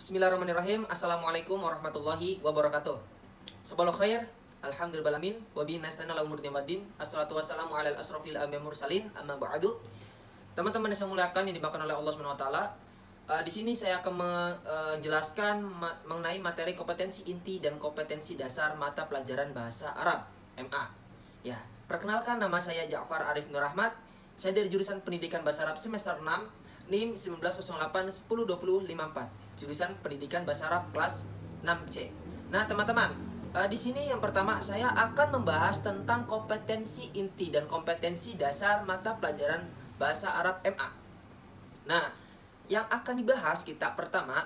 Bismillahirrahmanirrahim. Assalamualaikum warahmatullahi wabarakatuh. Sabal khair. Alhamdulillahalamin. Wa bihi nasta'inu ala umuri dinid. Assalatu wassalamu ala asrofil anbiya'i mursalin. Amma ba'du. Teman-teman yang saya muliakan yang dimakan oleh Allah Subhanahu wa taala. Di sini saya akan menjelaskan mengenai materi kompetensi inti dan kompetensi dasar mata pelajaran bahasa Arab MA. Ya, perkenalkan, nama saya Ja'far Arif Nur Rahmat. Saya dari jurusan Pendidikan Bahasa Arab semester 6, NIM 1908102054. Jurusan Pendidikan Bahasa Arab kelas 6C. Nah, teman-teman, di sini yang pertama saya akan membahas tentang kompetensi inti dan kompetensi dasar mata pelajaran bahasa Arab MA. Nah, yang akan dibahas kita pertama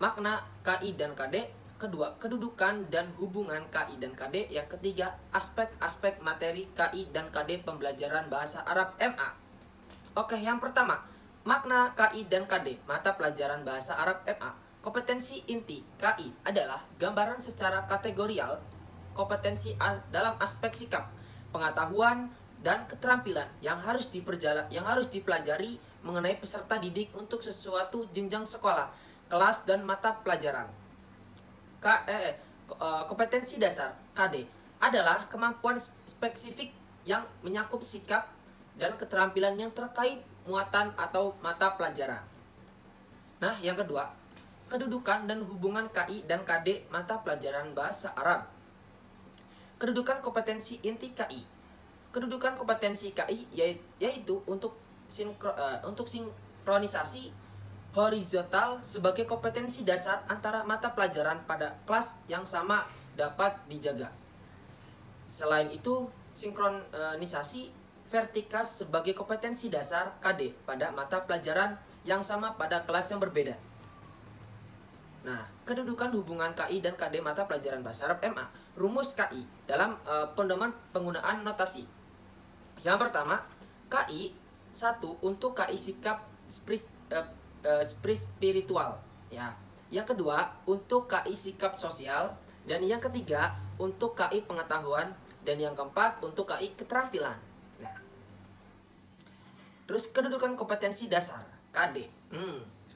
makna KI dan KD, kedua kedudukan dan hubungan KI dan KD, yang ketiga aspek-aspek materi KI dan KD pembelajaran bahasa Arab MA. Oke, yang pertama makna KI dan KD mata pelajaran bahasa Arab MA. Kompetensi inti KI adalah gambaran secara kategorial kompetensi dalam aspek sikap, pengetahuan dan keterampilan yang harus dipelajari mengenai peserta didik untuk sesuatu jenjang sekolah, kelas dan mata pelajaran. Kompetensi dasar KD adalah kemampuan spesifik yang menyakup sikap dan keterampilan yang terkait muatan atau mata pelajaran. Nah, yang kedua, kedudukan dan hubungan KI dan KD mata pelajaran bahasa Arab. Kedudukan kompetensi inti KI. Kedudukan kompetensi KI yaitu untuk sinkronisasi horizontal sebagai kompetensi dasar antara mata pelajaran pada kelas yang sama dapat dijaga. Selain itu, sinkronisasi vertikal sebagai kompetensi dasar KD pada mata pelajaran yang sama pada kelas yang berbeda. Nah, kedudukan hubungan KI dan KD mata pelajaran bahasa Arab MA. Rumus KI dalam pedoman penggunaan notasi. Yang pertama, KI 1 untuk KI sikap spiritual, ya. Yang kedua untuk KI sikap sosial, dan yang ketiga untuk KI pengetahuan, dan yang keempat untuk KI keterampilan. Nah, terus kedudukan kompetensi dasar KD.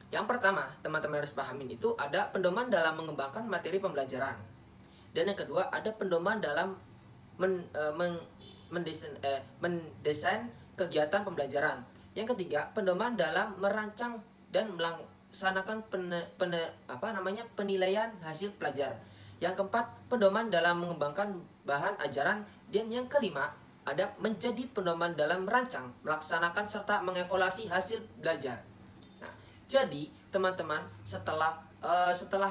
Yang pertama, teman-teman harus pahamin itu ada pedoman dalam mengembangkan materi pembelajaran. Dan yang kedua ada pedoman dalam mendesain kegiatan pembelajaran. Yang ketiga, pedoman dalam merancang dan melaksanakan penilaian hasil pelajar. Yang keempat, pedoman dalam mengembangkan bahan ajaran. Dan yang kelima, ada menjadi pedoman dalam merancang, melaksanakan serta mengevaluasi hasil belajar. Nah, jadi teman-teman, setelah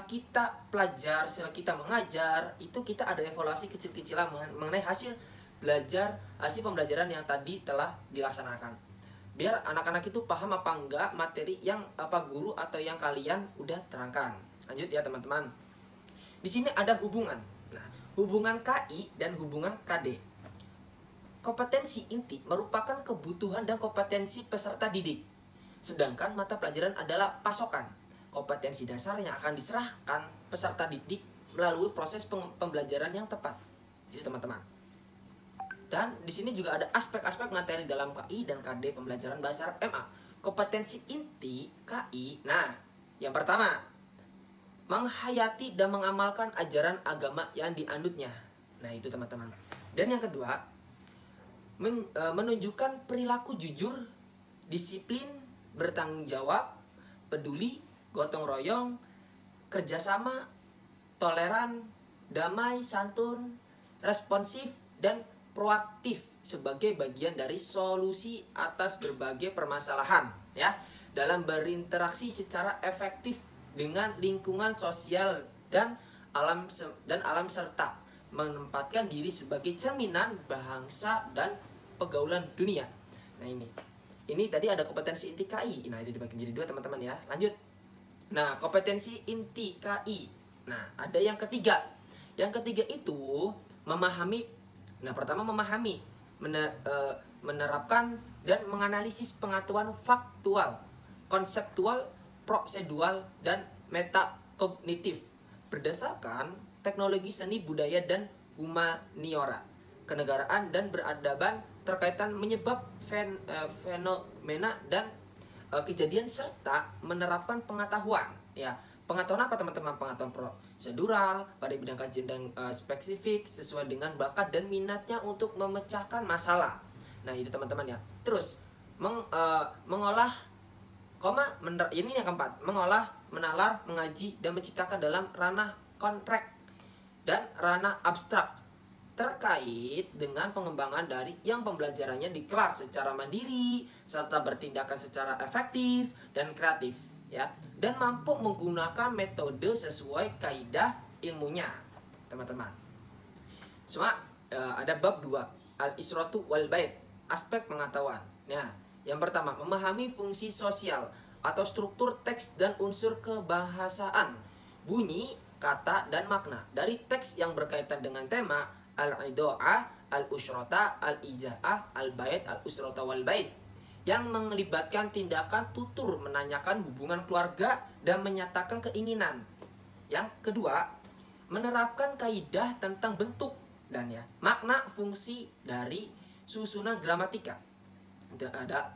kita pelajar, setelah kita mengajar, itu kita ada evaluasi kecil-kecilan mengenai hasil belajar, hasil pembelajaran yang tadi telah dilaksanakan. Biar anak-anak itu paham apa enggak materi yang guru atau yang kalian udah terangkan. Lanjut ya teman-teman. Di sini ada hubungan. Nah, hubungan KI dan hubungan KD. Kompetensi inti merupakan kebutuhan dan kompetensi peserta didik. Sedangkan mata pelajaran adalah pasokan, kompetensi dasar yang akan diserahkan peserta didik melalui proses pembelajaran yang tepat. Jadi teman-teman. Dan di sini juga ada aspek-aspek materi dalam KI dan KD pembelajaran bahasa Arab MA. Kompetensi inti KI. Nah, yang pertama, menghayati dan mengamalkan ajaran agama yang dianutnya. Nah, itu teman-teman. Dan yang kedua, menunjukkan perilaku jujur, disiplin, bertanggung jawab, peduli, gotong royong, kerjasama, toleran, damai, santun, responsif, dan proaktif sebagai bagian dari solusi atas berbagai permasalahan, ya, dalam berinteraksi secara efektif dengan lingkungan sosial dan alam serta menempatkan diri sebagai cerminan bangsa dan pergaulan dunia. Nah, ini tadi ada kompetensi inti KI. Nah, itu dibagi menjadi 2 teman-teman ya. Lanjut. Nah, kompetensi inti KI. Nah, ada yang ketiga. Yang ketiga itu memahami. Nah, pertama memahami, menerapkan dan menganalisis pengetahuan faktual, konseptual, prosedural, dan metakognitif berdasarkan teknologi seni budaya dan humaniora, kenegaraan dan beradaban terkaitan menyebab fenomena dan kejadian serta menerapkan pengetahuan Ya, pengetahuan apa teman-teman? Pengetahuan prosedural pada bidang kajian dan spesifik sesuai dengan bakat dan minatnya untuk memecahkan masalah. Nah, itu teman-teman ya. Terus mengolah ini yang keempat, mengolah, menalar, mengaji dan menciptakan dalam ranah kontrak dan ranah abstrak terkait dengan pengembangan dari yang pembelajarannya di kelas secara mandiri serta bertindakan secara efektif dan kreatif ya, dan mampu menggunakan metode sesuai kaidah ilmunya teman-teman. Cuma ada bab 2 al-isratu wal bait, aspek pengetahuan. Nah, yang pertama, memahami fungsi sosial atau struktur teks dan unsur kebahasaan, bunyi, kata, dan makna dari teks yang berkaitan dengan tema al-ido'ah, al-usrota, al-ija'ah, al-bait, al-usrota wal bait, yang melibatkan tindakan tutur menanyakan hubungan keluarga dan menyatakan keinginan. Yang kedua, menerapkan kaidah tentang bentuk dan makna fungsi dari susunan gramatika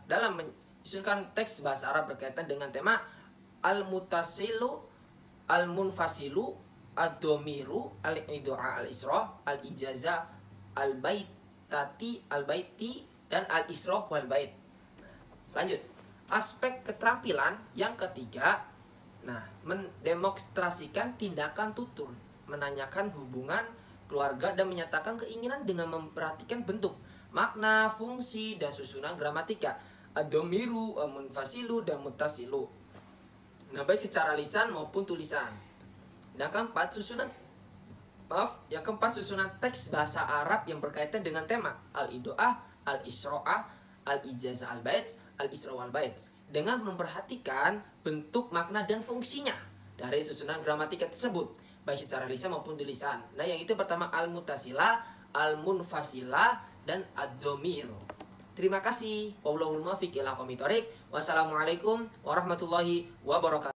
dalam menyusunkan teks bahasa Arab berkaitan dengan tema al-mutasilu, al-munfasilu, ad-domiru, al-ido'a, al-isra, al-ijaza, al-baiti, dan al-isra wal bait. Lanjut, aspek keterampilan yang ketiga, mendemonstrasikan tindakan tutur, menanyakan hubungan keluarga dan menyatakan keinginan dengan memperhatikan bentuk, makna, fungsi, dan susunan gramatika, ad-domiru, al-munfasilu, dan mutasilu. Nah, baik secara lisan maupun tulisan. Yang keempat, susunan teks bahasa Arab yang berkaitan dengan tema al-ido'ah, al-isro'ah, al-ijazah al-bait, al-isra wal bait, dengan memperhatikan bentuk, makna, dan fungsinya dari susunan gramatika tersebut, baik secara lisan maupun tulisan. Nah, yang itu pertama al-mutasila, al-munfasila, dan ad-dhomir. Terima kasih. Wallahul muwaffiq ila aqwamit thoriq. Wassalamualaikum warahmatullahi wabarakatuh.